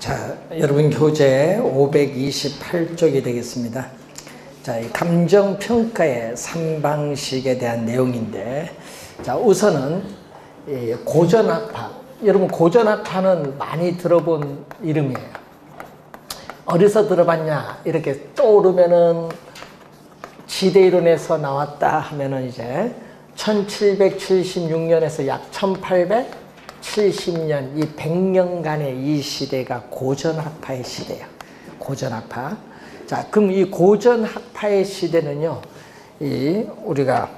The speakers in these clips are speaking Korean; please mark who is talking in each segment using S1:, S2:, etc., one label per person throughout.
S1: 자, 여러분 교재 528쪽이 되겠습니다. 자, 이 감정평가의 3방식에 대한 내용인데, 자, 우선은 이 고전학파. 여러분 고전학파는 많이 들어본 이름이에요. 어디서 들어봤냐 이렇게 떠오르면은 지대이론에서 나왔다 하면은 이제 1776년에서 약 1870년 이 100년간의 이 시대가 고전학파의 시대예요. 고전학파. 자, 그럼 이 고전학파의 시대는요, 이 우리가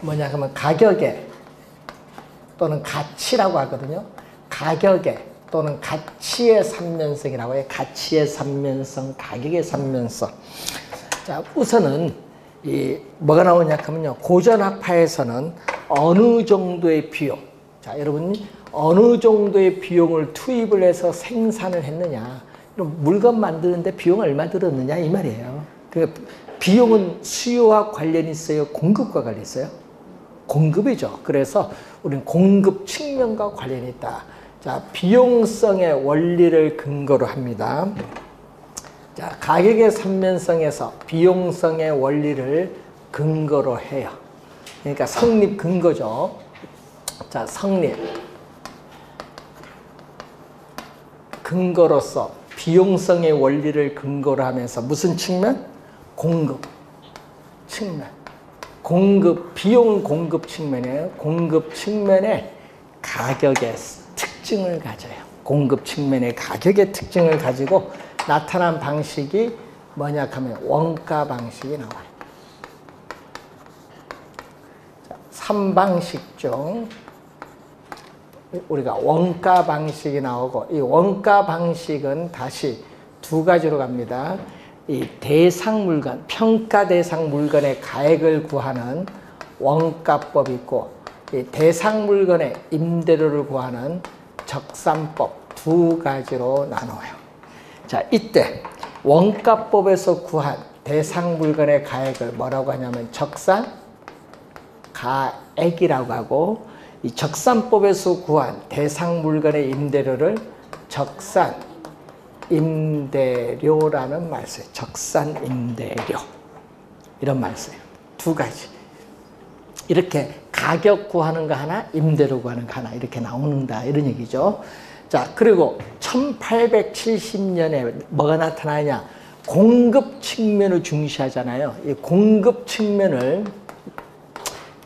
S1: 뭐냐 하면 가격에 또는 가치라고 하거든요. 가격에 또는 가치의 삼면성이라고 해요. 가치의 삼면성, 가격의 삼면성. 자, 우선은 이 뭐가 나오냐 하면요, 고전학파에서는 어느 정도의 비용, 자, 여러분이 어느 정도의 비용을 투입을 해서 생산을 했느냐, 물건 만드는데 비용 얼마 들었느냐 이 말이에요. 그 비용은 수요와 관련이 있어요, 공급과 관련이 있어요? 공급이죠. 그래서 우리는 공급 측면과 관련이 있다. 자, 비용성의 원리를 근거로 합니다. 자, 가격의 삼면성에서 비용성의 원리를 근거로 해요. 그러니까 성립 근거죠. 자, 성립 근거로서 비용성의 원리를 근거로 하면서 무슨 측면? 공급 측면. 공급, 비용 공급 측면이에요. 공급 측면에 가격의 특징을 가져요. 공급 측면의 가격의 특징을 가지고 나타난 방식이 뭐냐 하면 원가 방식이 나와요. 3방식 중 우리가 원가 방식이 나오고, 이 원가 방식은 다시 두 가지로 갑니다. 이 대상 물건, 평가 대상 물건의 가액을 구하는 원가법이 있고, 이 대상 물건의 임대료를 구하는 적산법, 두 가지로 나눠요. 자, 이때 원가법에서 구한 대상 물건의 가액을 뭐라고 하냐면 적산 가액이라고 하고, 이 적산법에서 구한 대상 물건의 임대료를 적산 임대료라는 말 써요. 적산 임대료. 이런 말 써요. 두 가지. 이렇게 가격 구하는 거 하나, 임대료 구하는 거 하나, 이렇게 나오는다. 이런 얘기죠. 자, 그리고 1870년에 뭐가 나타나냐? 공급 측면을 중시하잖아요. 이 공급 측면을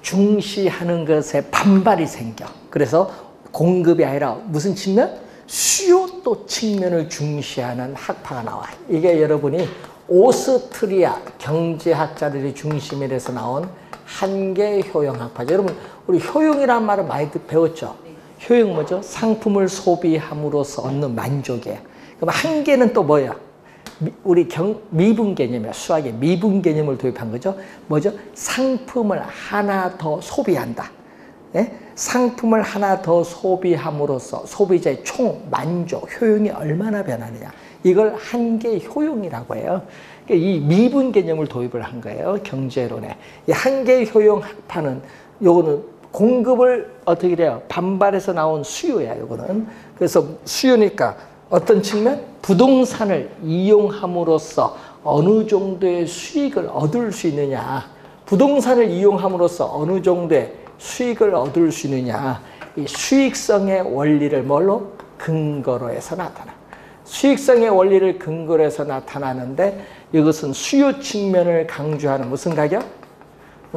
S1: 중시하는 것에 반발이 생겨. 그래서 공급이 아니라 무슨 측면? 수요도 측면을 중시하는 학파가 나와요. 이게 여러분이 오스트리아 경제학자들이 중심에 대해서 나온 한계 효용 학파죠. 여러분, 우리 효용이라는 말을 많이 배웠죠? 효용 뭐죠? 상품을 소비함으로써 얻는 만족이에요. 그럼 한계는 또 뭐야? 우리 미분 개념이야. 수학의 미분 개념을 도입한 거죠. 뭐죠? 상품을 하나 더 소비한다. 네? 상품을 하나 더 소비함으로써 소비자의 총 만족, 효용이 얼마나 변하느냐. 이걸 한계 효용이라고 해요. 이 미분 개념을 도입을 한 거예요. 경제론에. 이 한계 효용 학파는 요거는 공급을 어떻게 돼요? 반발해서 나온 수요야, 요거는. 그래서 수요니까 어떤 측면? 부동산을 이용함으로써 어느 정도의 수익을 얻을 수 있느냐. 부동산을 이용함으로써 어느 정도의 수익을 얻을 수 있느냐. 이 수익성의 원리를 뭘로? 근거로 해서 나타나. 수익성의 원리를 근거로 해서 나타나는데, 이것은 수요 측면을 강조하는 무슨 가격?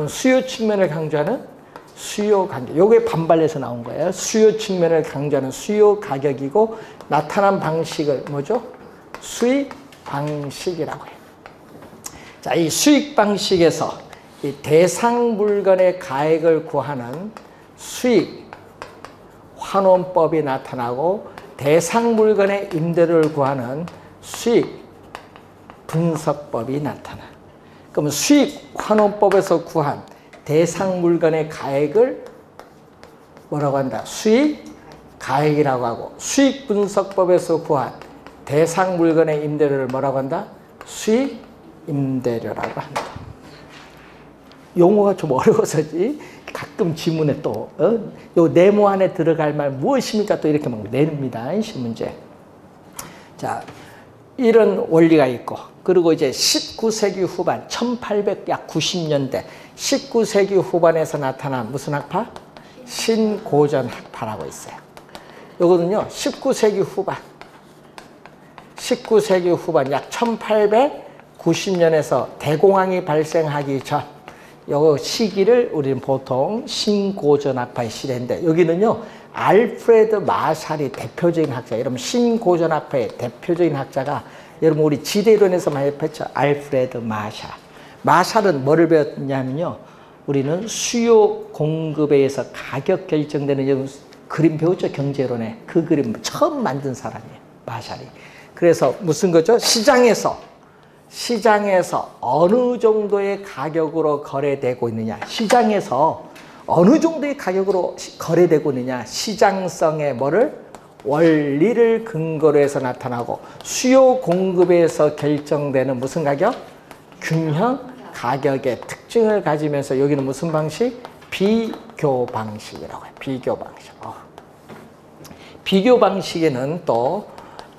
S1: 수요 측면을 강조하는 수요 가격. 요게 반발해서 나온 거예요. 수요 측면을 강조하는 수요 가격이고, 나타난 방식을 뭐죠? 수익 방식이라고 해요. 자, 이 수익 방식에서 이 대상 물건의 가액을 구하는 수익 환원법이 나타나고, 대상 물건의 임대료를 구하는 수익 분석법이 나타나. 그러면 수익 환원법에서 구한 대상 물건의 가액을 뭐라고 한다? 수익 가액이라고 하고, 수익 분석법에서 구한 대상 물건의 임대료를 뭐라고 한다? 수익 임대료라고 한다. 용어가 좀 어려워서지 가끔 지문에 또 요 네모 안에 들어갈 말 무엇입니까? 또 이렇게 막 내립니다. 신문제. 자, 이런 원리가 있고, 그리고 이제 19세기 후반 1890년대 19세기 후반에서 나타난 무슨 학파? 신고전 학파라고 있어요. 요거는요 19세기 후반 약 1890년에서 대공황이 발생하기 전 요 시기를 우리는 보통 신고전 학파의 시대인데, 여기는요 알프레드 마샬이 대표적인 학자. 여러분 신고전 학파의 대표적인 학자가 여러분 우리 지대론에서 많이 배웠죠. 알프레드 마샬. 마샬은 뭐를 배웠냐면요, 우리는 수요 공급에 의해서 가격 결정되는, 여러분 그림 배웠죠. 경제론에. 그 그림 처음 만든 사람이에요, 마샬이. 그래서 무슨 거죠? 시장에서 어느 정도의 가격으로 거래되고 있느냐, 시장에서 어느 정도의 가격으로 거래되고 있느냐, 시장성의 뭐를? 원리를 근거로 해서 나타나고, 수요 공급에서 결정되는 무슨 가격? 균형 가격의 특징을 가지면서, 여기는 무슨 방식? 비교 방식이라고 해요. 비교 방식. 비교 방식에는 또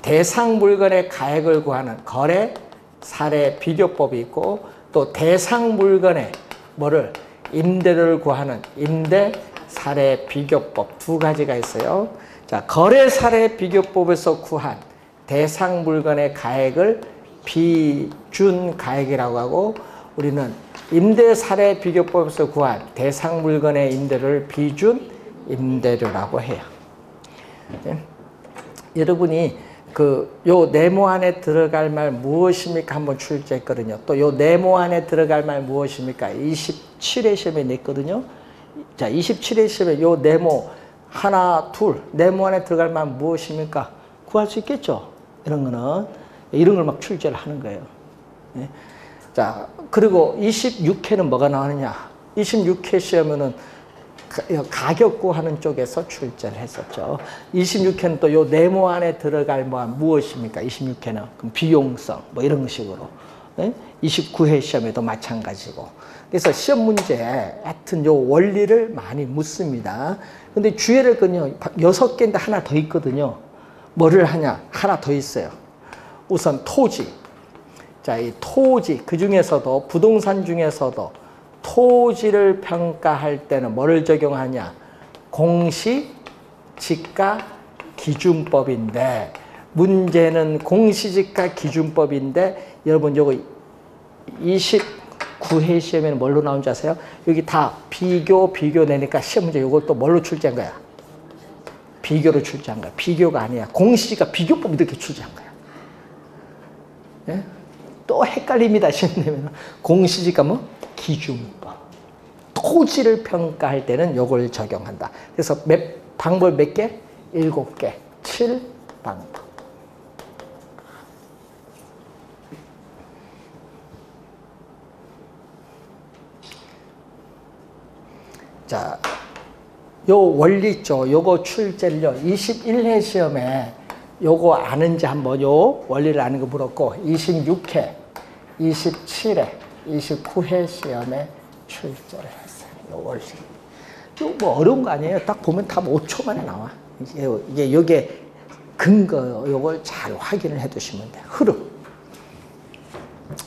S1: 대상 물건의 가액을 구하는 거래 사례 비교법이 있고, 또 대상 물건의 뭐를? 임대료를 구하는 임대 사례 비교법, 두 가지가 있어요. 자, 거래 사례 비교법에서 구한 대상 물건의 가액을 비준 가액이라고 하고, 우리는 임대 사례 비교법에서 구한 대상 물건의 임대료를 비준 임대료라고 해요. 네? 여러분이 요 네모 안에 들어갈 말 무엇입니까? 한번 출제했거든요. 또 요 네모 안에 들어갈 말 무엇입니까? 27회 시험에 냈거든요. 자, 27회 시험에 요 네모 하나, 둘, 네모 안에 들어갈 말 무엇입니까? 구할 수 있겠죠? 이런 거는, 이런 걸 막 출제를 하는 거예요. 네? 자, 그리고 26회는 뭐가 나오느냐? 26회 시험에는 가격 구하는 쪽에서 출제를 했었죠. 26회는 또 요 네모 안에 들어갈 무엇입니까? 26회는 그럼 비용성 뭐 이런 식으로. 네? 29회 시험에도 마찬가지고. 그래서 시험 문제 하여튼 요 원리를 많이 묻습니다. 근데 주의를 건요 6개인데 하나 더 있거든요. 뭐를 하냐? 하나 더 있어요. 우선 토지. 자, 이 토지, 그 중에서도 부동산 중에서도 토지를 평가할 때는 뭐를 적용하냐? 공시지가 기준법인데, 문제는 공시지가 기준법인데, 여러분 요거 29회 시험에는 뭘로 나온 줄 아세요? 여기 다 비교 내니까 시험 문제 요걸 또 뭘로 출제한 거야? 비교로 출제한 거야. 비교가 아니야. 공시지가 비교법 이렇게 출제한 거야. 예? 또 헷갈립니다. 시험 내면 공시지가 뭐? 기준법. 토지를 평가할 때는 요걸 적용한다. 그래서 방법 몇 개? 7개. 7방법. 자, 요 원리 있죠. 요거 출제를요. 21회 시험에 요거 아는지 한번 요 원리를 아는 거 물었고, 26회, 27회, 29회 시험에 출제를 했어요. 요 원리. 요 뭐 어려운 거 아니에요. 딱 보면 다 5초 만에 나와. 이게 요게 근거, 요걸 잘 확인을 해 두시면 돼요. 흐름.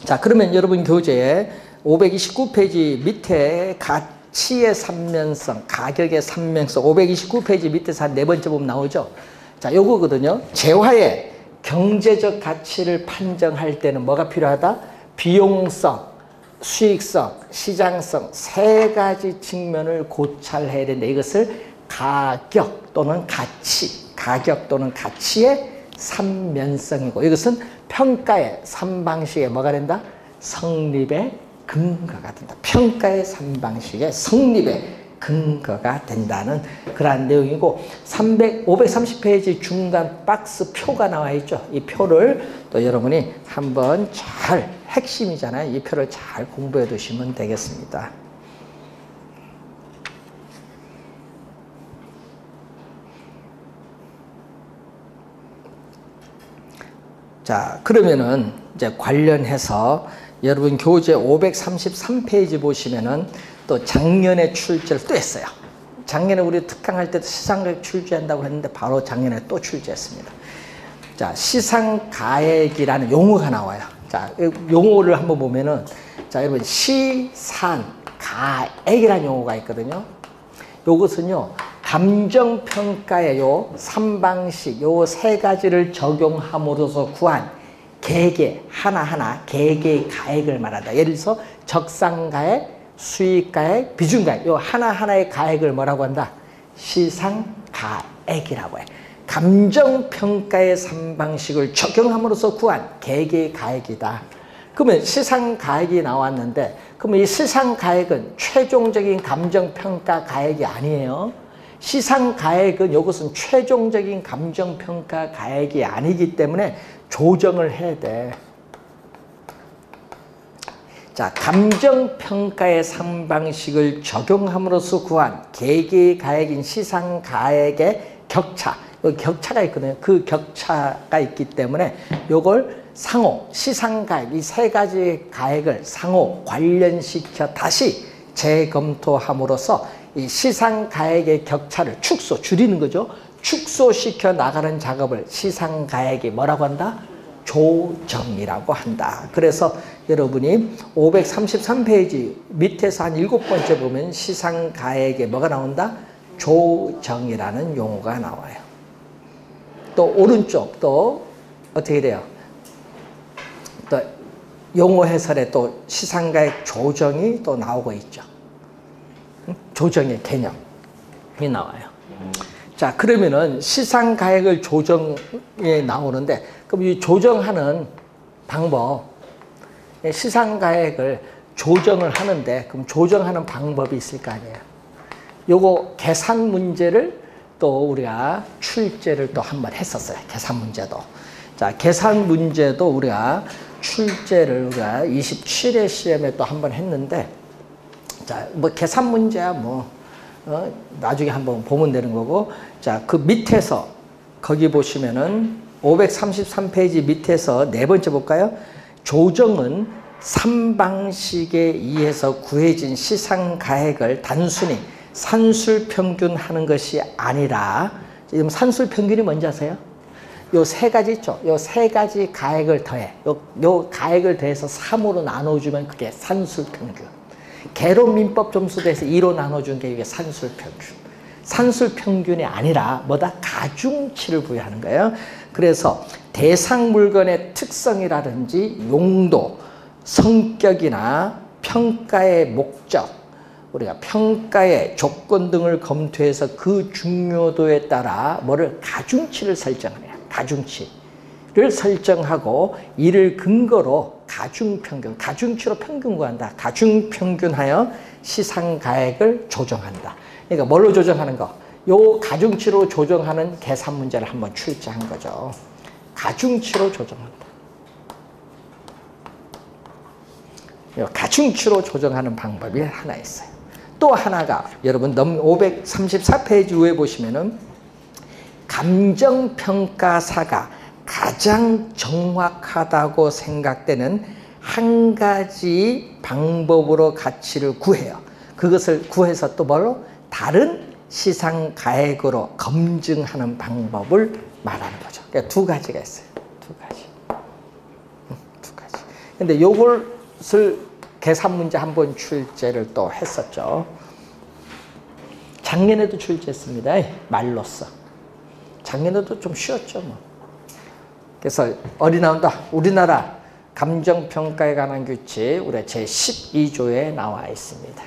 S1: 자, 그러면 여러분 교재에 529페이지 밑에 가치의 삼면성, 가격의 삼면성, 529페이지 밑에서 한 네 번째 보면 나오죠. 자, 요거거든요. 재화의 경제적 가치를 판정할 때는 뭐가 필요하다? 비용성, 수익성, 시장성 세 가지 측면을 고찰해야 된다. 이것을 가격 또는 가치, 가격 또는 가치의 삼면성이고, 이것은 평가의 삼방식에 뭐가 된다? 성립의 근거가 된다. 평가의 삼방식의 성립의 근거가 된다는 그러한 내용이고, 530페이지 중간 박스 표가 나와 있죠. 이 표를 또 여러분이 한번 잘, 핵심이잖아요. 이 표를 잘 공부해 두시면 되겠습니다. 자, 그러면은 이제 관련해서 여러분 교재 533페이지 보시면은 또 작년에 출제를 또 했어요. 작년에 우리 특강할 때도 시상가액 출제한다고 했는데 바로 작년에 또 출제했습니다. 자, 시상가액이라는 용어가 나와요. 자, 용어를 한번 보면은, 자, 여러분, 시상가액이라는 용어가 있거든요. 요것은요, 감정평가의 요 3방식, 요 3가지를 적용함으로써 구한 개개, 하나하나 개개의 가액을 말한다. 예를 들어서 적상가액, 수익가액, 비중가액, 요 하나하나의 가액을 뭐라고 한다? 시상가액이라고 해. 감정평가의 3방식을 적용함으로써 구한 개개의 가액이다. 그러면 시상가액이 나왔는데, 그러면 이 시상가액은 최종적인 감정평가 가액이 아니에요. 시상가액은 이것은 최종적인 감정평가 가액이 아니기 때문에 조정을 해야 돼. 자, 감정평가의 3방식을 적용함으로써 구한 개개의 가액인 시상가액의 격차, 여기 격차가 있거든요. 그 격차가 있기 때문에 요걸 상호, 시상가액, 이 3가지 가액을 상호 관련시켜 다시 재검토함으로써 이 시상가액의 격차를 줄이는 거죠. 축소시켜 나가는 작업을 시상가액이 뭐라고 한다? 조정이라고 한다. 그래서 여러분이 533페이지 밑에서 한 7번째 보면 시상가액에 뭐가 나온다? 조정이라는 용어가 나와요. 또 오른쪽 또 어떻게 돼요? 또 용어 해설에 또 시상가액 조정이 또 나오고 있죠. 조정의 개념이 나와요. 자, 그러면은 시상가액을 조정에 나오는데, 그럼 이 조정하는 방법, 시상가액을 조정을 하는데, 그럼 조정하는 방법이 있을 거 아니에요. 요거 계산 문제를 또 우리가 출제를 또 한 번 했었어요. 계산 문제도. 자, 계산 문제도 우리가 출제를 우리가 27회 시험에 또 한 번 했는데, 자, 뭐 계산 문제야 뭐 나중에 한번 보면 되는 거고, 자, 그 밑에서 거기 보시면은 533페이지 밑에서 4번째 볼까요? 조정은 3방식에 의해서 구해진 시상가액을 단순히 산술평균하는 것이 아니라, 지금 산술평균이 뭔지 아세요? 요 3가지 있죠? 요 3가지 가액을 더해. 요 가액을 더해서 3으로 나눠주면 그게 산술평균. 개론민법 점수 대해서 2로 나눠준 게 이게 산술평균. 산술평균이 아니라 뭐다? 가중치를 부여하는 거예요. 그래서 대상 물건의 특성이라든지 용도, 성격이나 평가의 목적, 우리가 평가의 조건 등을 검토해서 그 중요도에 따라 뭐를 가중치를 설정해요. 가중치를 설정하고 이를 근거로 가중평균, 가중치로 평균 구한다. 가중평균하여 시상가액을 조정한다. 그러니까 뭘로 조정하는 거? 요 가중치로 조정하는 계산 문제를 한번 출제한 거죠. 가중치로 조정한다. 요 가중치로 조정하는 방법이 하나 있어요. 또 하나가 여러분 534페이지 위에 보시면은 감정평가사가 가장 정확하다고 생각되는 한 가지 방법으로 가치를 구해요. 그것을 구해서 또 뭘로? 다른 시상가액으로 검증하는 방법을 말하는 거죠. 그러니까 2가지가 있어요. 2가지. 2가지. 근데 요것을 계산 문제 한번 출제를 또 했었죠. 작년에도 출제했습니다. 말로써. 작년에도 좀 쉬웠죠, 뭐. 그래서 어디 나온다? 우리나라 감정평가에 관한 규칙, 우리 제12조에 나와 있습니다.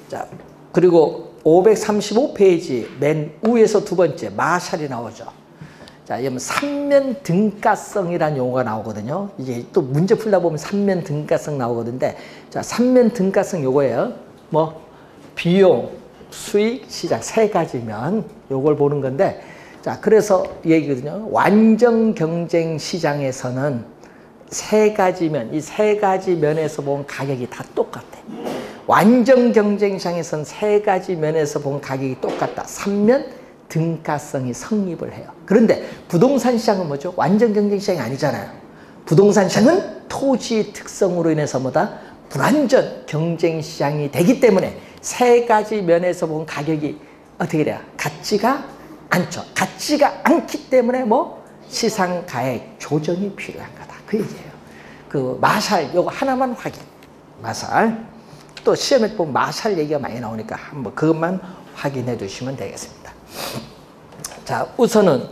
S1: 자, 그리고 535페이지 맨 위에서 2번째 마샬이 나오죠. 자, 여러분 삼면 등가성이라는 용어가 나오거든요. 이제 또 문제 풀다 보면 삼면 등가성 나오거든요. 자, 삼면 등가성 요거예요. 뭐 비용, 수익, 시장 3가지면 요걸 보는 건데, 자, 그래서 얘기거든요. 완전 경쟁 시장에서는 3가지면, 이 3가지 면에서 보면 가격이 다 똑같아. 완전 경쟁 시장에서는 3가지 면에서 보면 가격이 똑같다. 삼면 등가성이 성립을 해요. 그런데 부동산 시장은 뭐죠? 완전 경쟁 시장이 아니잖아요. 부동산 시장은 토지 특성으로 인해서 뭐다? 불완전 경쟁 시장이 되기 때문에 세 가지 면에서 본 가격이 어떻게 돼요? 같지가 않죠. 같지가 않기 때문에 뭐 시상 가액 조정이 필요한 거다. 그 얘기예요. 그 마샬 요거 하나만 확인. 마샬. 또 시험에 보면 마샬 얘기가 많이 나오니까 한번 그것만 확인해 두시면 되겠습니다. 자, 우선은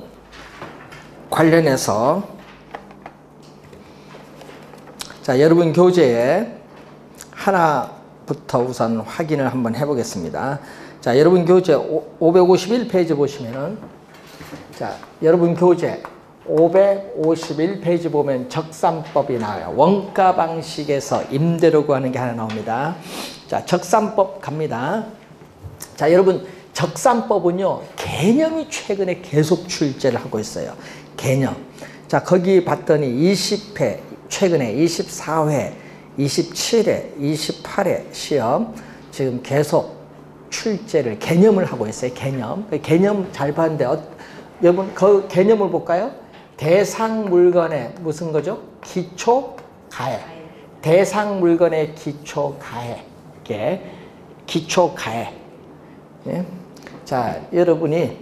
S1: 관련해서 자, 여러분 교재에 하나부터 우선 확인을 한번 해보겠습니다. 자, 여러분 교재 551페이지 보시면은 자, 여러분 교재 551페이지 보면 적산법이 나와요. 원가 방식에서 임대료 구하는 게 하나 나옵니다. 자, 적산법 갑니다. 자, 여러분 적산법은요, 개념이 최근에 계속 출제를 하고 있어요. 개념. 자, 거기 봤더니 20회, 최근에 24회, 27회, 28회 시험 지금 계속 출제를, 개념을 하고 있어요. 개념. 개념 잘 봤는데, 여러분 그 개념을 볼까요? 대상 물건의 무슨 거죠? 기초 가액. 대상 물건의 기초 가액. 기초 가액. 예? 자, 여러분이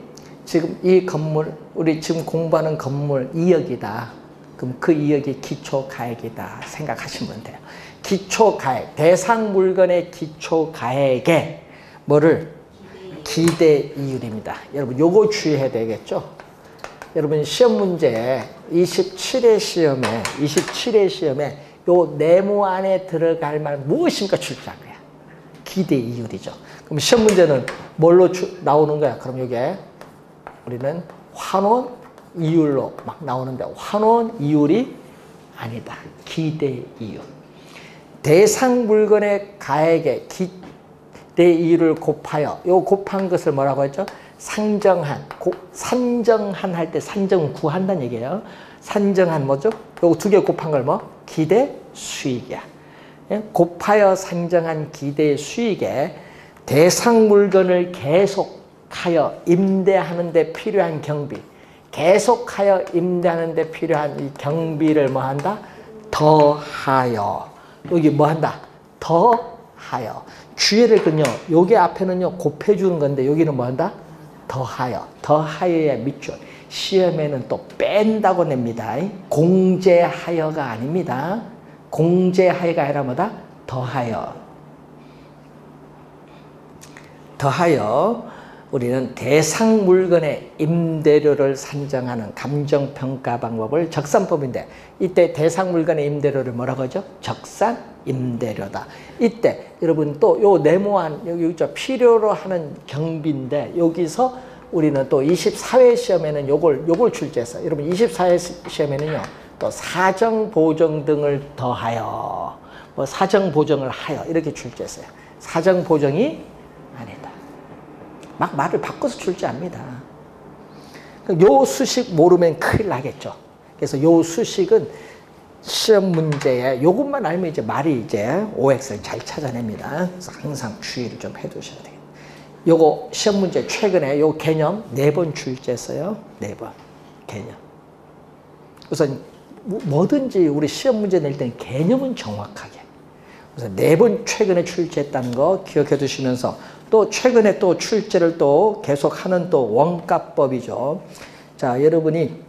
S1: 지금 이 건물, 우리 지금 공부하는 건물 2억이다. 그럼 그 2억이 기초 가액이다 생각하시면 돼요. 기초 가액, 대상 물건의 기초 가액에 뭐를? 기대 이율입니다. 여러분 요거 주의해야 되겠죠? 여러분 시험 문제 27회 시험에 요 네모 안에 들어갈 말 무엇입니까? 출제한 거야. 기대 이율이죠. 그럼 시험 문제는 뭘로 나오는 거야? 그럼 이게 우리는 환원 이율로 막 나오는데 환원 이율이 아니다. 기대 이율. 대상 물건의 가액에 기대 이율을 곱하여 요 곱한 것을 뭐라고 했죠? 산정한. 산정한 할 때 산정 구한다는 얘기예요. 산정한 뭐죠? 요거 두 개 곱한 걸 뭐? 기대 수익이야. 예? 곱하여 산정한 기대 수익에 대상 물건을 계속하여 임대하는 데 필요한 경비, 계속하여 임대하는 데 필요한 이 경비를 뭐 한다? 더하여. 여기 뭐 한다? 더하여. 주의를 그요 여기 앞에는요 곱해주는 건데 여기는 뭐 한다? 더하여. 더하여의 밑줄. 시험에는 또 뺀다고 냅니다. 공제하여가 아닙니다. 공제하여가 아니라 뭐다? 더하여. 더하여 우리는 대상 물건의 임대료를 산정하는 감정평가 방법을 적산법인데 이때 대상 물건의 임대료를 뭐라고 하죠? 적산 임대료다. 이때 여러분 또 요 네모한 여기 있죠? 필요로 하는 경비인데 여기서 우리는 또 24회 시험에는 요걸 출제했어요. 여러분 24회 시험에는요 또 사정 보정 등을 더하여 뭐 사정 보정을 하여 이렇게 출제했어요. 사정 보정이 아니다. 막 말을 바꿔서 출제합니다. 요 수식 모르면 큰일 나겠죠. 그래서 요 수식은 시험 문제에 요것만 알면 이제 말이 이제 OX를 잘 찾아냅니다. 그래서 항상 주의를 좀 해두셔야 돼요. 요거 시험 문제 최근에 요 개념 4번 출제했어요. 4번 개념. 우선 뭐든지 우리 시험 문제 낼 때는 개념은 정확하게. 그래서 4번 최근에 출제했다는 거 기억해 두시면서 또 최근에 또 출제를 또 계속하는 또 원가법이죠. 자, 여러분이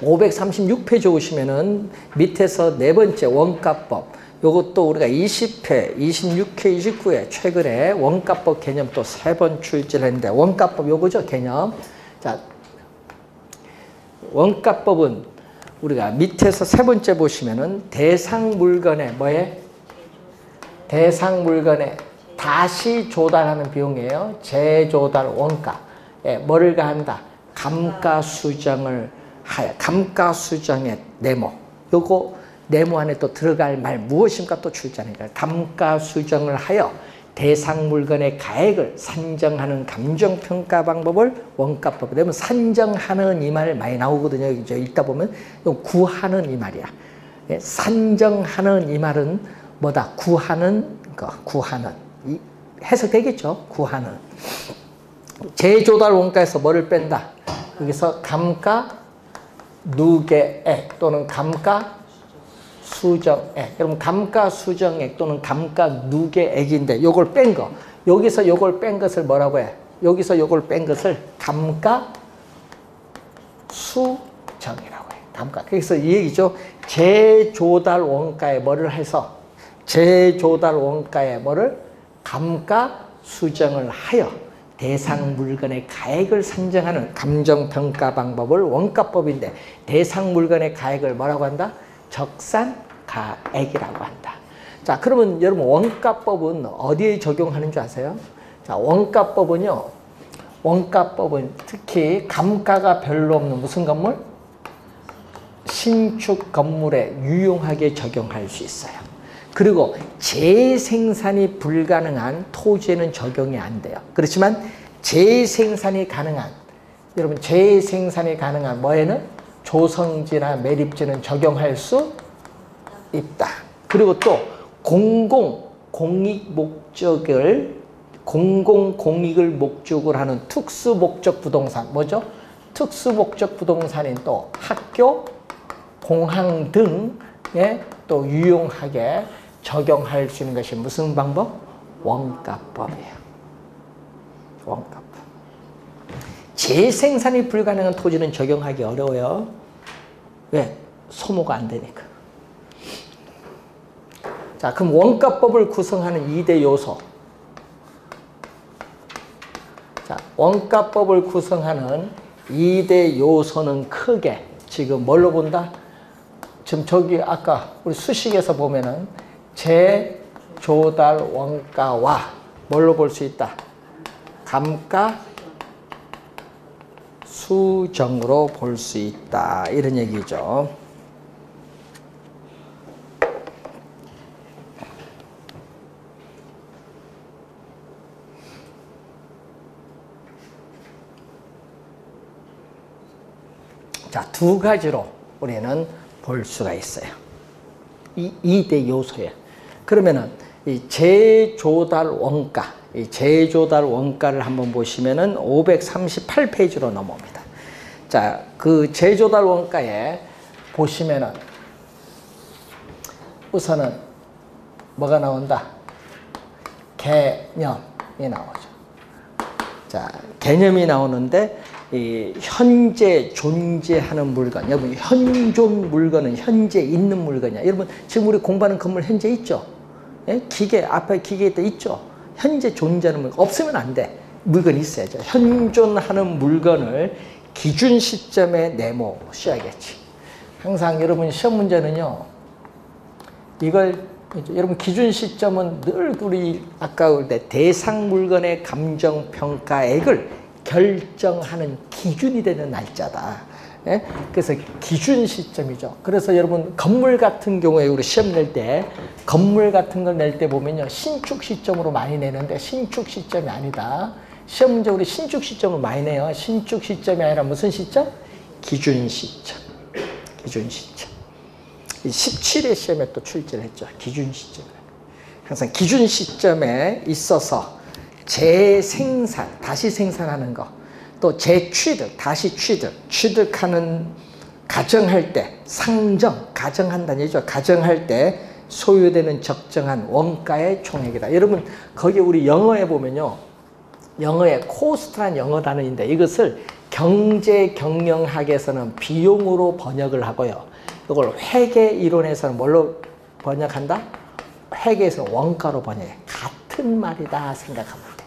S1: 536페이지 오시면은 밑에서 4번째 원가법. 요것도 우리가 20회, 26회, 29회 최근에 원가법 개념 또 3번 출제를 했는데 원가법 요거죠, 개념. 자, 원가법은 우리가 밑에서 3번째 보시면은 대상 물건에 뭐에? 대상 물건에 다시 조달하는 비용이에요. 재조달 원가에 뭐를 가한다? 감가수정을 하여. 감가수정의 네모. 요거 네모 안에 또 들어갈 말 무엇인가 또 출제하니까 감가수정을 하여 대상 물건의 가액을 산정하는 감정평가 방법을 원가법. 그러면 산정하는 이 말 많이 나오거든요. 이제 읽다 보면 구하는 이 말이야. 산정하는 이 말은 뭐다? 구하는 거, 구하는. 해석되겠죠? 구하는. 재조달 원가에서 뭐를 뺀다? 여기서 감가 누계액 또는 감가 수정액. 여러분 감가수정액 또는 감가누계액인데 요걸 뺀 거. 여기서 요걸 뺀 것을 뭐라고 해? 여기서 요걸 뺀 것을 감가수정이라고 해. 감가. 그래서 이 얘기죠. 재조달 원가에 뭐를 해서 재조달 원가에 뭐를 감가수정을 하여 대상 물건의 가액을 산정하는 감정평가 방법을 원가법인데 대상 물건의 가액을 뭐라고 한다? 적산가액이라고 한다. 자, 그러면 여러분 원가법은 어디에 적용하는 줄 아세요? 자, 원가법은 특히 감가가 별로 없는 무슨 건물? 신축 건물에 유용하게 적용할 수 있어요. 그리고 재생산이 불가능한 토지에는 적용이 안 돼요. 그렇지만 재생산이 가능한, 여러분 재생산이 가능한 뭐에는? 조성지나 매립지는 적용할 수 있다. 그리고 또 공공공익 공익을 목적으로 하는 특수목적 부동산, 뭐죠? 특수목적 부동산인 또 학교, 공항 등에 또 유용하게 적용할 수 있는 것이 무슨 방법? 원가법이에요. 원가법. 재생산이 불가능한 토지는 적용하기 어려워요. 왜? 소모가 안 되니까. 자, 그럼 원가법을 구성하는 2대 요소. 자, 원가법을 구성하는 2대 요소는 크게 지금 뭘로 본다? 지금 저기 아까 우리 수식에서 보면은 재조달 원가와 뭘로 볼 수 있다? 감가 수정으로 볼 수 있다. 이런 얘기죠. 자, 두 가지로 우리는 볼 수가 있어요. 이 2대 요소예요. 그러면은 이 재조달 원가, 이 재조달 원가를 한번 보시면은 538페이지로 넘어옵니다. 자, 그 재조달 원가에 보시면은 우선은 뭐가 나온다? 개념이 나오죠. 자, 개념이 나오는데 이 현재 존재하는 물건, 여러분 현존 물건은 현재 있는 물건이야. 여러분 지금 우리 공부하는 건물 현재 있죠? 예? 기계 앞에 기계 있죠? 현재 존재하는 물건 없으면 안 돼. 물건이 있어야죠. 현존하는 물건을 기준 시점에 내모셔야겠지. 항상 여러분 시험 문제는요, 이걸 여러분 기준 시점은 늘 우리 아까울 때 대상 물건의 감정 평가액을 결정하는 기준이 되는 날짜다. 예? 그래서 기준 시점이죠. 그래서 여러분 건물 같은 경우에 우리 시험 낼 때 건물 같은 걸 낼 때 보면요, 신축 시점으로 많이 내는데 신축 시점이 아니다. 시험 문제 우리 신축 시점을 많이 내요. 신축 시점이 아니라 무슨 시점? 기준 시점. 기준 시점. 17회 시험에 또 출제를 했죠. 기준 시점. 항상 기준 시점에 있어서 재생산, 다시 생산하는 거, 또 재취득, 다시 취득하는, 가정할 때, 상정, 가정한다는 얘기죠. 가정할 때 소요되는 적정한 원가의 총액이다. 여러분, 거기 우리 영어에 보면요, 영어에 코스트란 영어 단어인데 이것을 경제 경영학에서는 비용으로 번역을 하고요. 이걸 회계 이론에서는 뭘로 번역한다? 회계에서는 원가로 번역해. 같은 말이다 생각하면 돼.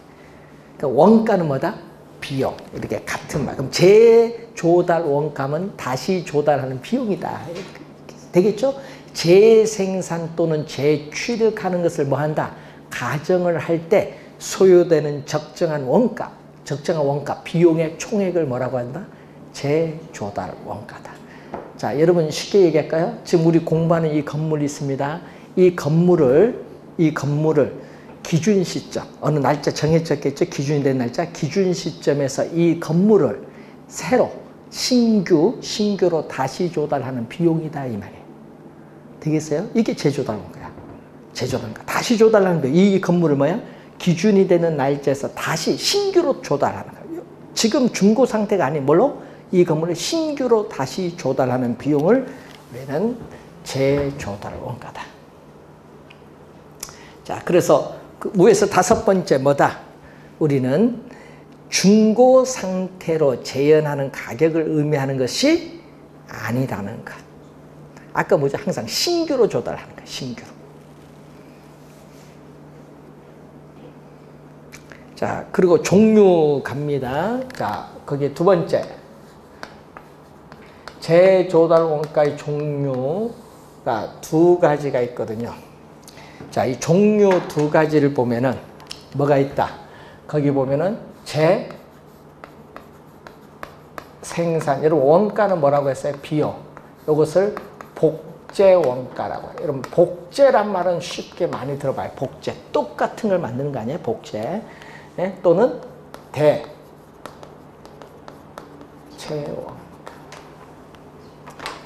S1: 그러니까 원가는 뭐다? 비용. 이렇게 같은 말. 그럼 재조달 원가는 다시 조달하는 비용이다. 되겠죠? 재생산 또는 재취득하는 것을 뭐 한다? 가정을 할 때 소요되는 적정한 원가, 비용의 총액을 뭐라고 한다? 재조달 원가다. 자, 여러분 쉽게 얘기할까요? 지금 우리 공부하는 이 건물이 있습니다. 이 건물을 기준 시점, 어느 날짜 정해졌겠죠? 기준이 된 날짜, 기준 시점에서 이 건물을 새로 신규로 다시 조달하는 비용이다 이 말이에요. 되겠어요? 이게 재조달 원가야. 재조달 원가. 다시 조달하는 비용. 이 건물을 뭐야? 기준이 되는 날짜에서 다시 신규로 조달하는 거예요. 지금 중고 상태가 아닌 뭘로? 이 건물을 신규로 다시 조달하는 비용을 우리는 재조달 원가다. 자, 그래서 그 위에서 다섯 번째 뭐다? 우리는 중고 상태로 재현하는 가격을 의미하는 것이 아니라는 것. 아까 뭐죠? 항상 신규로 조달하는 것, 신규로. 자, 그리고 종류 갑니다. 자, 거기에 두 번째. 재조달 원가의 종류가 두 가지가 있거든요. 자, 이 종류 두 가지를 보면은 뭐가 있다? 거기 보면은 생산. 여러분, 원가는 뭐라고 했어요? 비용. 이것을 복제 원가라고 해요. 여러분, 복제란 말은 쉽게 많이 들어봐요. 복제. 똑같은 걸 만드는 거 아니에요? 복제. 예? 또는 대체원.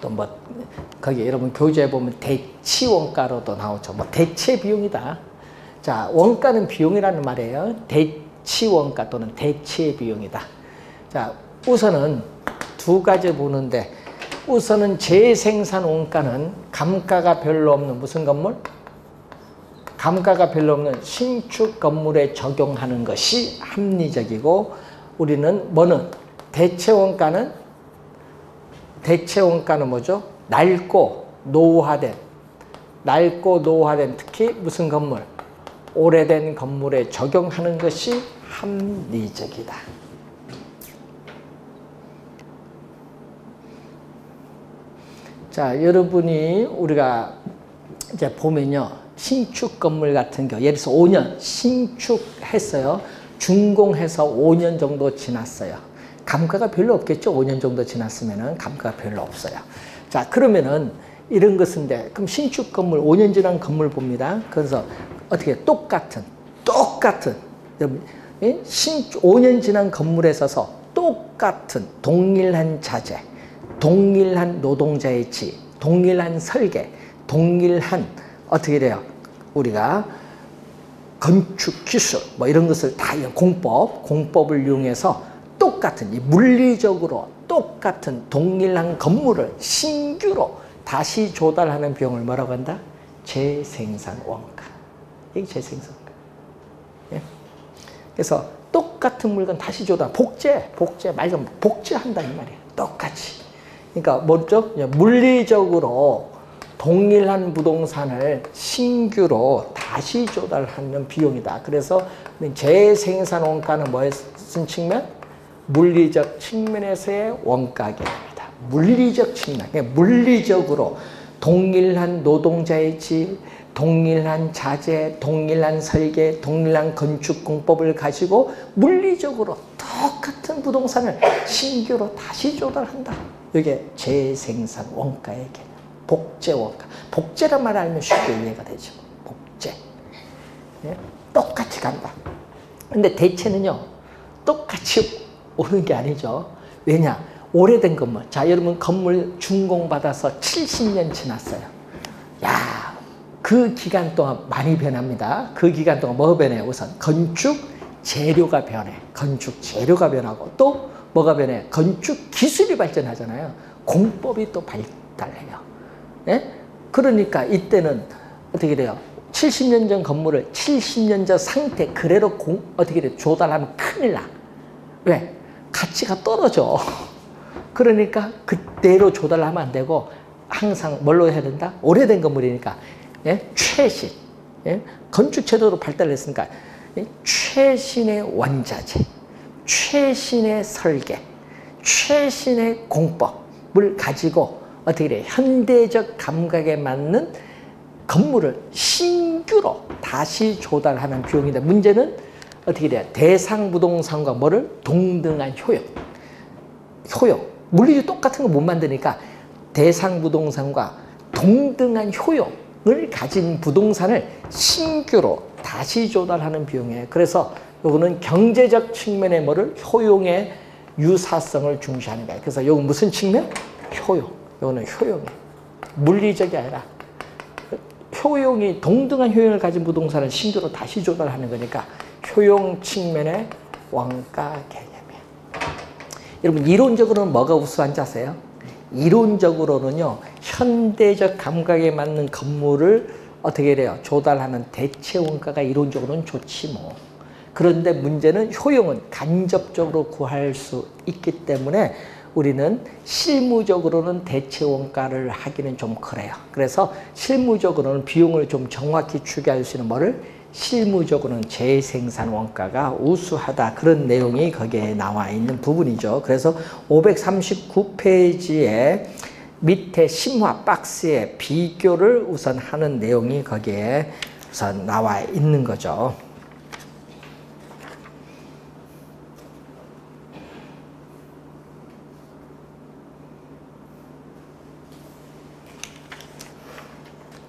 S1: 또 뭐 거기 여러분 교재에 보면 대치원가로도 나오죠. 뭐 대체 비용이다. 자, 원가는 비용이라는 말이에요. 대치원가 또는 대체 비용이다. 자, 우선은 두 가지 보는데, 우선은 재생산 원가는 감가가 별로 없는 무슨 건물? 감가가 별로 없는 신축 건물에 적용하는 것이 합리적이고, 우리는 뭐는 대체 원가는 뭐죠? 낡고 노후화된 특히 무슨 건물? 오래된 건물에 적용하는 것이 합리적이다. 자, 여러분이 우리가 이제 보면요. 신축 건물 같은 경우, 예를 들어서 5년 신축했어요. 준공해서 5년 정도 지났어요. 감가가 별로 없겠죠. 5년 정도 지났으면은 감가가 별로 없어요. 자, 그러면은 이런 것인데, 그럼 신축 건물 5년 지난 건물 봅니다. 그래서 어떻게 똑같은 5년 지난 건물에 있어서 똑같은 동일한 자재, 동일한 노동자의 지, 동일한 설계, 동일한 어떻게 돼요? 우리가 건축 기술 뭐 이런 것을 다 공법을 이용해서 똑같은 물리적으로 똑같은 동일한 건물을 신규로 다시 조달하는 비용을 뭐라고 한다? 재생산 원가. 이게 재생산 원가. 예? 그래서 똑같은 물건 다시 조달, 복제 말하자면 복제한다 이 말이에요. 똑같이. 그러니까 뭐죠? 물리적으로 동일한 부동산을 신규로 다시 조달하는 비용이다. 그래서 재생산 원가는 무슨 측면? 물리적 측면에서의 원가 개념이다. 물리적 측면, 물리적으로 동일한 노동자의 질, 동일한 자재, 동일한 설계, 동일한 건축 공법을 가지고 물리적으로 똑같은 부동산을 신규로 다시 조달한다. 이게 재생산 원가의 개념. 복제 원가. 복제란 말 알면 쉽게 이해가 되죠. 복제. 예? 똑같이 간다. 근데 대체는요, 똑같이 오는 게 아니죠. 왜냐? 오래된 건물. 자, 여러분 건물 준공받아서 70년 지났어요. 야, 그 기간 동안 많이 변합니다. 그 기간 동안 뭐 변해요? 우선 건축 재료가 변해. 건축 재료가 변하고 또 뭐가 변해? 건축 기술이 발전하잖아요. 공법이 또 발달해요. 예? 그러니까 이때는 어떻게 돼요? 70년 전 건물을 70년 전 상태 그대로 어떻게 돼? 조달하면 큰일 나. 왜? 가치가 떨어져. 그러니까 그대로 조달하면 안 되고 항상 뭘로 해야 된다? 오래된 건물이니까 예? 최신. 예? 건축 제도로 발달했으니까 예? 최신의 원자재, 최신의 설계, 최신의 공법을 가지고 어떻게 돼? 현대적 감각에 맞는 건물을 신규로 다시 조달하는 비용인데, 문제는 어떻게 돼요? 대상 부동산과 뭐를? 동등한 효용. 물리적으로 똑같은 거 못 만드니까 대상 부동산과 동등한 효용을 가진 부동산을 신규로 다시 조달하는 비용이에요. 그래서 요거는 경제적 측면의 뭐를? 효용의 유사성을 중시하는 거예요. 그래서 요거 무슨 측면? 효용. 요거는 효용이에요. 물리적이 아니라 효용이 동등한 효용을 가진 부동산을 신규로 다시 조달하는 거니까 효용 측면의 원가 개념이에요. 여러분 이론적으로는 뭐가 우수한지 아세요? 이론적으로는요, 현대적 감각에 맞는 건물을 어떻게 해요? 조달하는 대체 원가가 이론적으로는 좋지 뭐. 그런데 문제는 효용은 간접적으로 구할 수 있기 때문에 우리는 실무적으로는 대체 원가를 하기는 좀 그래요. 그래서 실무적으로는 비용을 좀 정확히 추계할 수 있는 뭐를 실무적으로는 재생산 원가가 우수하다. 그런 내용이 거기에 나와 있는 부분이죠. 그래서 539페이지에 밑에 심화 박스에 비교를 우선 하는 내용이 거기에 우선 나와 있는 거죠.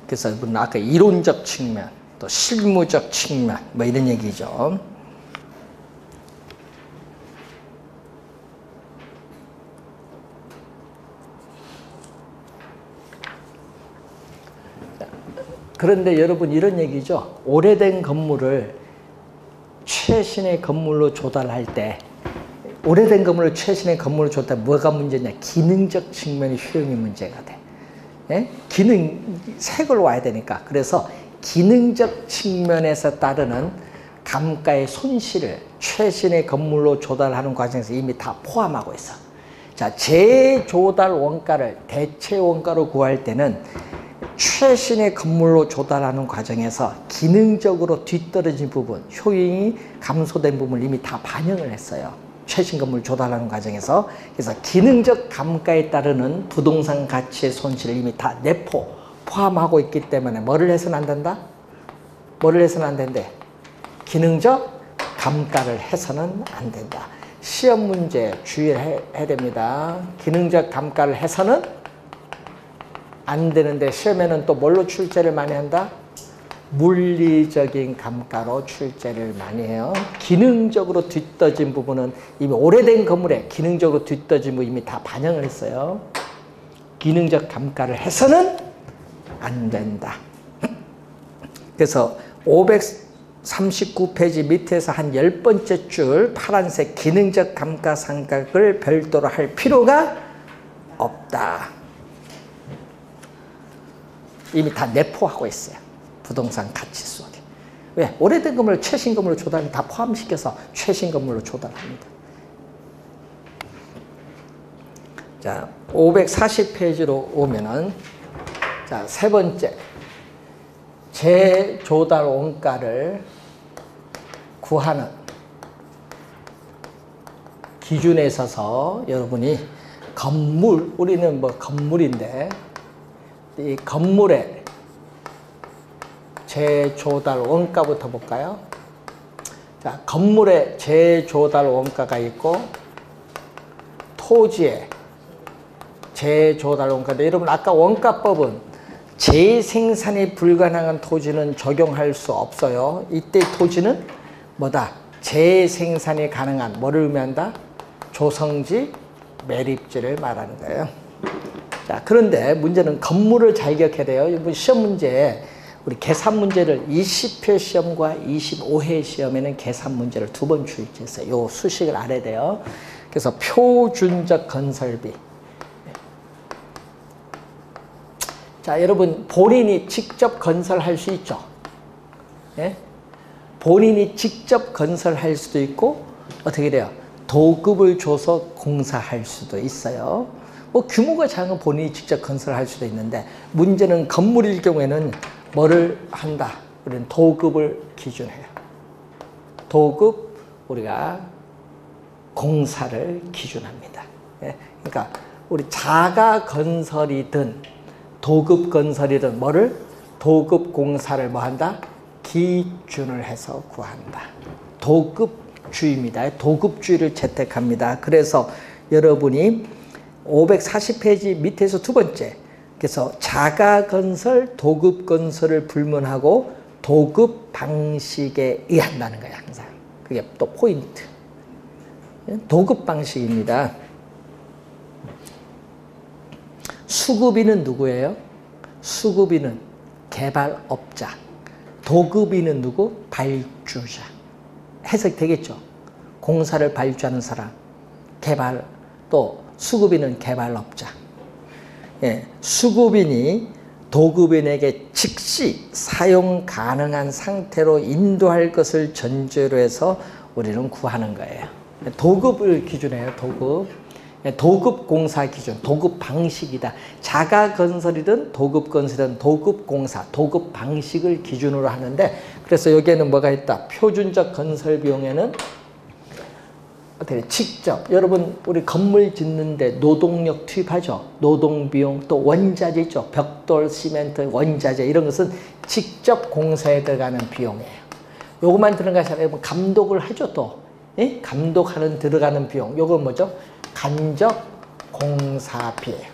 S1: 그래서 아까 이론적 측면, 또 실무적 측면, 뭐 이런 얘기죠. 그런데 여러분 이런 얘기죠. 오래된 건물을 최신의 건물로 조달할 때, 오래된 건물을 최신의 건물로 조달할 때 뭐가 문제냐? 기능적 측면의 효용이 문제가 돼. 예? 새 걸로 와야 되니까. 그래서 기능적 측면에서 따르는 감가의 손실을 최신의 건물로 조달하는 과정에서 이미 다 포함하고 있어. 자, 재조달 원가를 대체 원가로 구할 때는 최신의 건물로 조달하는 과정에서 기능적으로 뒤떨어진 부분, 효용이 감소된 부분을 이미 다 반영을 했어요. 최신 건물 조달하는 과정에서. 그래서 기능적 감가에 따르는 부동산 가치의 손실을 이미 다 내포, 포함하고 있기 때문에 뭐를 해서는 안 된다? 뭐를 해서는 안 된대? 기능적 감가를 해서는 안 된다. 시험 문제 주의해야 됩니다. 기능적 감가를 해서는 안 되는데 시험에는 또 뭘로 출제를 많이 한다? 물리적인 감가로 출제를 많이 해요. 기능적으로 뒤떠진 부분은 이미 오래된 건물에 기능적으로 뒤떠진 부분 이미 다 반영을 했어요. 기능적 감가를 해서는 안 된다. 그래서 539페이지 밑에서 한 10번째 줄 파란색 기능적 감가상각을 별도로 할 필요가 없다. 이미 다 내포하고 있어요. 부동산 가치 속에. 왜? 오래된 건물을 최신 건물로 조달하면 다 포함시켜서 최신 건물로 조달합니다. 자, 540페이지로 오면은, 자, 세 번째. 재조달 원가를 구하는 기준에 있어서 여러분이 건물, 우리는 뭐 건물인데, 이 건물의 재조달 원가부터 볼까요? 자, 건물의 재조달 원가가 있고 토지의 재조달 원가인데, 여러분 아까 원가법은 재생산이 불가능한 토지는 적용할 수 없어요. 이때 토지는 뭐다? 재생산이 가능한, 뭐를 의미한다? 조성지, 매립지를 말하는 거예요. 자, 그런데 문제는 건물을 잘 기억해야 돼요. 이번 시험 문제에 우리 계산 문제를 20회 시험과 25회 시험에는 계산 문제를 2번 출제했어요. 요 수식을 알아야 돼요. 그래서 표준적 건설비. 자, 여러분 본인이 직접 건설할 수 있죠. 예? 본인이 직접 건설할 수도 있고 어떻게 돼요? 도급을 줘서 공사할 수도 있어요. 뭐 규모가 작은 본인이 직접 건설할 수도 있는데, 문제는 건물일 경우에는 뭐를 한다? 우리는 도급을 기준해요. 도급, 우리가 공사를 기준합니다. 예? 그러니까 우리 자가 건설이든 도급 건설이든 뭐를? 도급 공사를 뭐 한다? 기준을 해서 구한다. 도급주의입니다. 도급주의를 채택합니다. 그래서 여러분이 540페이지 밑에서 두 번째, 그래서 자가건설, 도급건설을 불문하고 도급 방식에 의한다는 거예요. 항상 그게 또 포인트. 도급 방식입니다. 수급인은 누구예요? 수급인은 개발업자. 도급인은 누구? 발주자. 해석되겠죠? 공사를 발주하는 사람, 개발, 또 수급인은 개발업자. 수급인이 도급인에게 즉시 사용 가능한 상태로 인도할 것을 전제로 해서 우리는 구하는 거예요. 도급을 기준해요. 도급 공사 기준, 도급 방식이다. 자가 건설이든 도급 건설이든 도급 공사, 도급 방식을 기준으로 하는데, 그래서 여기에는 뭐가 있다? 표준적 건설 비용에는 어떻게 직접 여러분 우리 건물 짓는데 노동력 투입하죠. 노동 비용, 또 원자재 있죠. 벽돌, 시멘트, 원자재 이런 것은 직접 공사에 들어가는 비용이에요. 요것만 들어간 것이 아니라 감독을 하죠. 또 감독하는 들어가는 비용, 요건 뭐죠? 간접 공사비예요.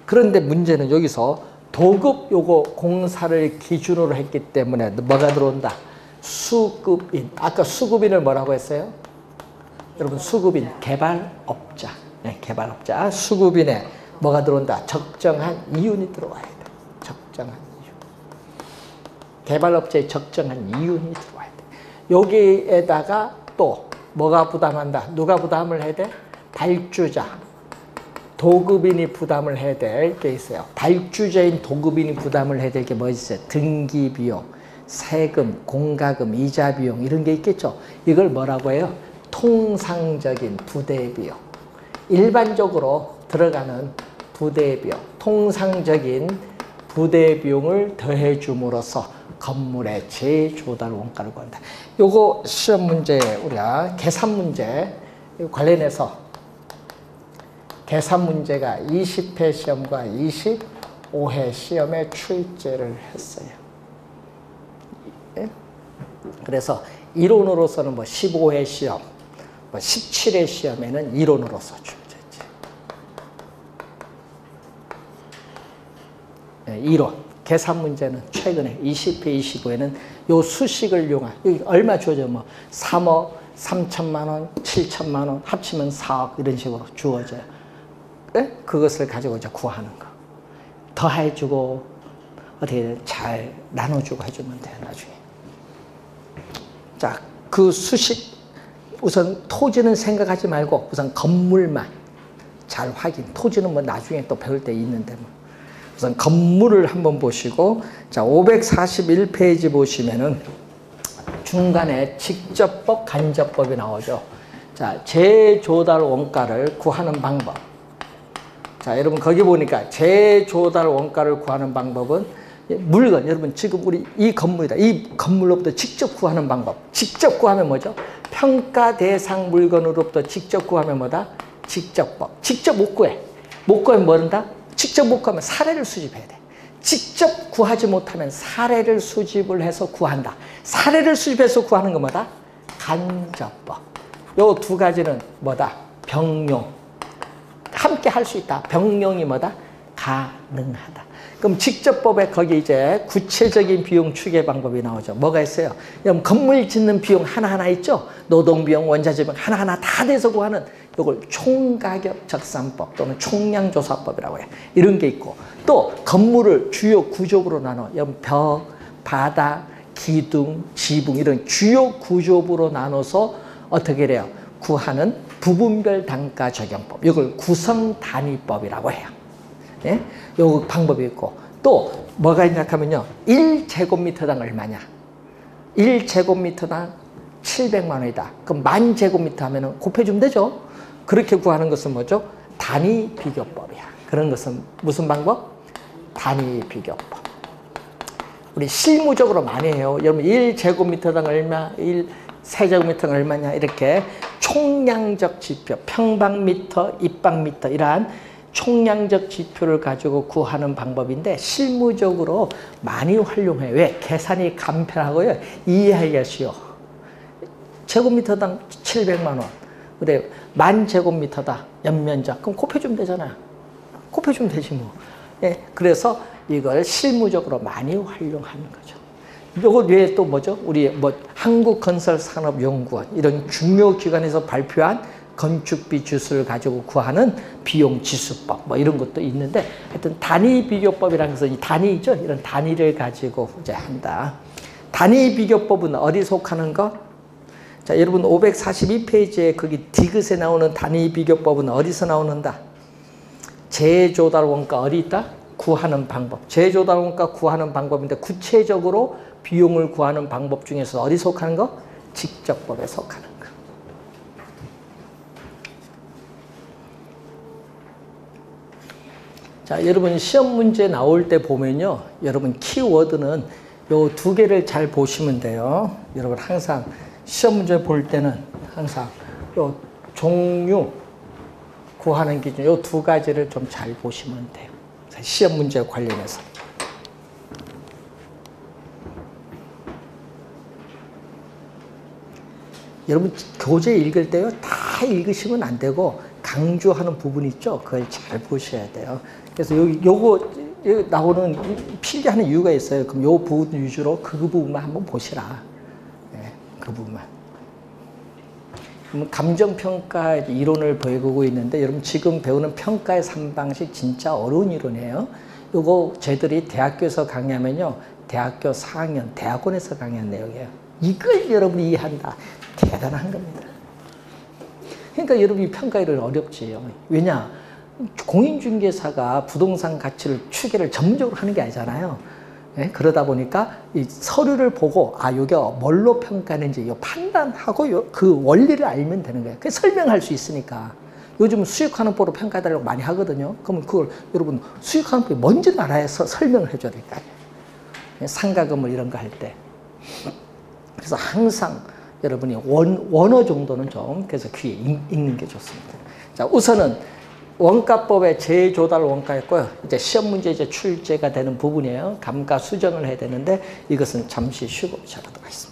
S1: 그런데 문제는 여기서 도급 요거 공사를 기준으로 했기 때문에 뭐가 들어온다? 수급인. 아까 수급인을 뭐라고 했어요? 여러분 수급인, 개발업자. 개발업자. 수급인에 뭐가 들어온다? 적정한 이윤이 들어와야 돼. 적정한 이윤. 개발업체의 적정한 이윤이 들어와야 돼. 여기에다가 또 뭐가 부담한다? 누가 부담을 해야 돼? 발주자. 도급인이 부담을 해야 될 게 있어요. 발주자인 도급인이 부담을 해야 될 게 뭐 있어요? 등기 비용, 세금, 공과금, 이자 비용 이런 게 있겠죠. 이걸 뭐라고 해요? 통상적인 부대 비용. 일반적으로 들어가는 부대 비용, 통상적인 부대 비용을 더해 줌으로써 건물의 재조달 원가를 구한다. 요거 시험 문제 우리가 계산 문제 관련해서 계산 문제가 20회 시험과 25회 시험에 출제를 했어요. 그래서 이론으로서는 뭐 15회 시험, 뭐 17회 시험에는 이론으로서 출제했지. 이론. 계산 문제는 최근에 20회, 25회는 요 수식을 이용한, 여기 얼마 주어져? 뭐 3억, 3천만 원, 7천만 원, 합치면 4억 이런 식으로 주어져요. 그것을 가지고 이제 구하는 거. 더해주고, 어떻게 잘 나눠주고 해주면 돼, 나중에. 자, 그 수식, 우선 토지는 생각하지 말고 우선 건물만 잘 확인. 토지는 뭐 나중에 또 배울 때 있는데 뭐. 우선 건물을 한번 보시고, 자, 541페이지 보시면은 중간에 직접법, 간접법이 나오죠. 자, 재조달 원가를 구하는 방법. 자, 여러분 거기 보니까 재조달 원가를 구하는 방법은 물건, 여러분 지금 우리 이 건물이다. 이 건물로부터 직접 구하는 방법. 직접 구하면 뭐죠? 평가 대상 물건으로부터 직접 구하면 뭐다? 직접법. 직접 못 구해. 못 구하면 뭐 한다? 직접 못 구하면 사례를 수집해야 돼. 직접 구하지 못하면 사례를 수집을 해서 구한다. 사례를 수집해서 구하는 건 뭐다? 간접법. 요 두 가지는 뭐다? 병용. 함께 할 수 있다. 병용이 뭐다? 가능하다. 그럼 직접법에 거기 이제 구체적인 비용 추계 방법이 나오죠. 뭐가 있어요? 그럼 건물 짓는 비용 하나하나 있죠? 노동비용, 원자재 비용 하나하나 다 돼서 구하는 이걸 총가격 적산법 또는 총량조사법이라고 해요. 이런 게 있고, 또 건물을 주요 구조부로 나눠. 벽, 바닥, 기둥, 지붕 이런 주요 구조부로 나눠서 어떻게 해요? 구하는 부분별 단가 적용법. 이걸 구성단위법이라고 해요. 예? 요 방법이 있고, 또 뭐가 있냐 하면요. 1제곱미터당 얼마냐? 1제곱미터당 700만 원이다. 그럼 10,000제곱미터 하면은 곱해주면 되죠. 그렇게 구하는 것은 뭐죠? 단위 비교법이야. 그런 것은 무슨 방법? 단위 비교법. 우리 실무적으로 많이 해요. 여러분 1제곱미터당 얼마, 1세제곱미터당 얼마냐 이렇게 총량적 지표, 평방미터, 입방미터 이러한 총량적 지표를 가지고 구하는 방법인데 실무적으로 많이 활용해요. 왜? 계산이 간편하고요. 이해하기가 쉬워. 제곱미터당 700만 원. 그래, 10,000제곱미터다. 연면적. 그럼 곱해주면 되잖아. 곱해주면 되지 뭐. 예, 그래서 이걸 실무적으로 많이 활용하는 거죠. 요거 외에 또 뭐죠? 우리 뭐 한국건설산업연구원 이런 중요 기관에서 발표한 건축비 주수를 가지고 구하는 비용 지수법 뭐 이런 것도 있는데, 하여튼 단위 비교법이라는 것은 이 단위죠. 이런 단위를 가지고 이제 한다. 단위 비교법은 어디 속하는 거? 자, 여러분 542페이지에 거기 디귿에 나오는 단위 비교법은 어디서 나오는다? 재조달 원가 어디 있다? 구하는 방법. 재조달 원가 구하는 방법인데 구체적으로 비용을 구하는 방법 중에서 어디 속하는 거? 직접법에 속하는 거. 자, 여러분 시험 문제 나올 때 보면요. 여러분 키워드는 요 두 개를 잘 보시면 돼요. 여러분 항상 시험 문제 볼 때는 항상 요 종류 구하는 기준 요 두 가지를 좀 잘 보시면 돼요. 시험 문제 관련해서. 여러분 교재 읽을 때요 다 읽으시면 안 되고 강조하는 부분 있죠. 그걸 잘 보셔야 돼요. 그래서 요거 나오는 필기하는 이유가 있어요. 그럼 요 부분 위주로 그 부분만 한번 보시라. 네, 그 부분만. 감정평가 이론을 배우고 있는데 여러분 지금 배우는 평가의 3방식 진짜 어려운 이론이에요. 요거 쟤들이 대학교에서 강의하면요. 대학교 4학년 대학원에서 강의한 내용이에요. 이걸 여러분이 이해한다. 대단한 겁니다. 그러니까 여러분이 평가 이론 어렵지요. 왜냐? 공인중개사가 부동산 가치를 추계를 전문적으로 하는 게 아니잖아요. 네? 그러다 보니까 이 서류를 보고 이게 뭘로 평가하는지 판단하고 그 원리를 알면 되는 거예요. 그래서 설명할 수 있으니까. 요즘 수익환원법으로 평가해달라고 많이 하거든요. 그러면 그걸 여러분 수익환원법이 뭔지도 알아야 설명을 해줘야 될까요? 상가건물 이런 거 할 때. 그래서 항상 여러분이 원어 정도는 좀 그래서 귀에 읽는 게 좋습니다. 자, 우선은 원가법의 재조달 원가였고요. 이제 시험 문제 이제 출제가 되는 부분이에요. 감가 수정을 해야 되는데 이것은 잠시 쉬고 시작하도록 하겠습니다.